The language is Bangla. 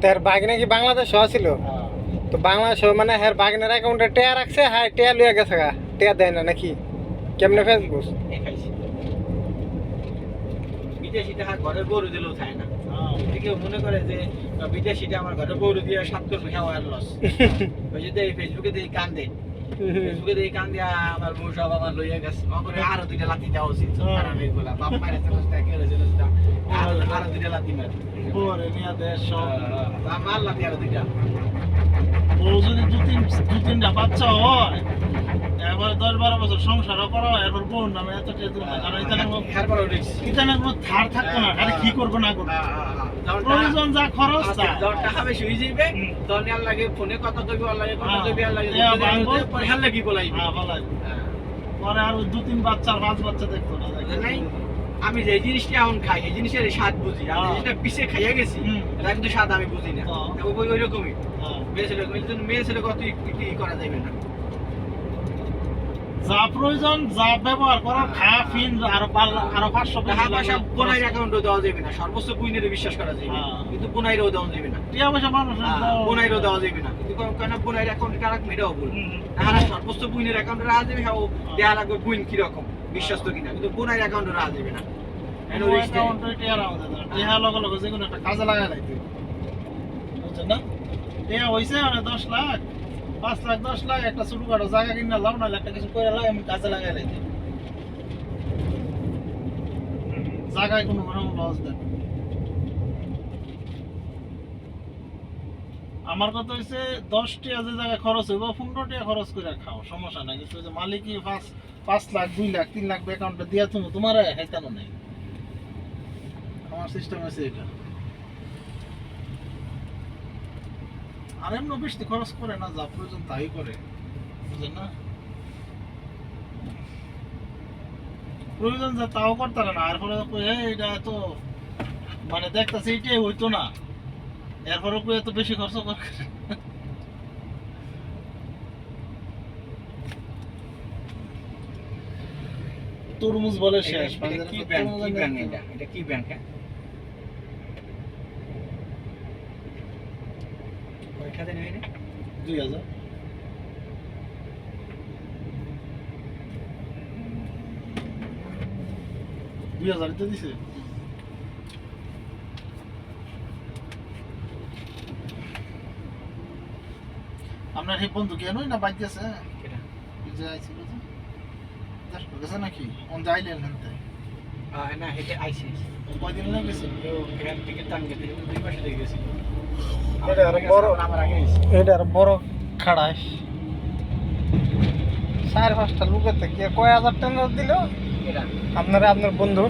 তার বাগনে কি বাংলাদেশ ছিল? তো বাংলাদেশ মানে হ্যাঁ বাগনের অ্যাকাউন্টে টেয়া রাখছে, হ্যাঁ টেয়া লইয়া গেছে গা, টেয়া দেয় না নাকি? কেমনে ফেসবুক বিদেশিটা ঘরের গরু দিলেও থাকে না। কেউ মনে করে যে বিদেশিটা আমার ঘরের গরু দিয়ে 70 পয়সা ওয়ার লস। ওই যে ফেসবুকে দিয়ে কান্দে, ফেসবুকে দিয়ে কান্দে আমার বউ সব আমার লইয়া গেছে, আমার আরো 2টা লাথি দেওয়া উচিত। খারাপ এগুলা বাপ মারে চলতে গেলে আরো 2টা লাথি মার পরে নিয়ে দেশ সব আমার লাথি আরো 2টা। ও যদি দু তিনটা বাচ্চা হয়, এবার 10-12 বছর সংসারও করা হয়, এরপর বোন নামে এত টেদু না, কারণ ইতানের কোনো ধার থাকতো না, খালি কি করবো না করবো প্রয়োজন যা খরচ যখন টাকা বেশি হয়ে যাবে তখন আর লাগে ফোনে কথা কইবি, আর লাগে কথা কইবি, আর লাগে পরে হাল লাগি বলাইবি। পরে আর 2-3 বাচ্চা 5 বাচ্চা দেখতো না। নাই আমি যে জিনিসটা এখন খাই এই জিনিসের স্বাদ বুঝি, আর যেটা পিছে খাইয়া গেছি এটা কিন্তু স্বাদ আমি বুঝি না। ওই রকমই মেয়ে ছেলে, মেয়ে ছেলে কত ই করা যাবে না। যা প্রয়োজন যা ব্যবহার করা, খায়া ফিন আরো 500 টাকা পয়সা বোনাইর অ্যাকাউন্টে দেওয়া যাবে না, সর্বোচ্চ বুইনেরে বিশ্বাস করা যাবে, কিন্তু বোনাইরও দেওয়া যাবে না। টিয়া পয়সা মানুষ বোনাইরও দেওয়া যাবে না, কিন্তু কেন বোনাইর অ্যাকাউন্টে টাকা মেটাও বল তাহলে সর্বোচ্চ বুইনের অ্যাকাউন্টে রাখা যাবে। হ্যাঁ দেওয়া লাগবে বুইন কিরকম বিশ্বস্ত কিনা, কিন্তু বোনাইর অ্যাকাউন্টে রাখা যাবে না। কাজে লাগাই লাগবে, বুঝছেন না? টিয়া হয়েছে 10 লাখ 5 লাখ 10 লাখ একটা ছোটখাটো জায়গা কিনে লাভ, না একটা কিছু করে লাগে আমি কাজে লাগাই লাগবে। জায়গায় কোনো লস দেয়। আমার কথা হচ্ছে 10 টাকা যে জায়গায় খরচ হইব 15 টাকা খরচ করে খাও, সমস্যা নাই। কিন্তু যে মালিকই 5 লাখ 2 লাখ 3 লাখ অ্যাকাউন্টে দিয়া তুমি তোমার হেতানো নাই। আমার সিস্টেম আছে এটা। আর এমন বেশি খরচ করে না, যা প্রয়োজন তাই করে, বুঝলেন না? প্রয়োজন যা তাও করতারে না, এরপরে এটা তো মানে দেখতেছে এইটাই হইতো না, এরপরে এত বেশি খরচ করে। তরমুজ বলে শেষ। কি ব্যাংক, কি ব্যাংক এটা কি ব্যাংক? ওইখানে নেই না 2000 তো দিছে। আপনার এই বন্ধু কেন না বাইক গেছে? যে আইছিল যে দশ গেছে নাকি অন যাইলেন নাতে? না হেটে আইছে। কয়দিন লাগে গেছে? এখান থেকে টাঙ্গে থেকে 2 মাস লেগে গেছে। এটা আর বড়, আমার আগে গেছে। এটা আর বড় খাড়াস 4-5টা লোকের থেকে কয় হাজার টাকা দিল এটা আপনার বন্ধু?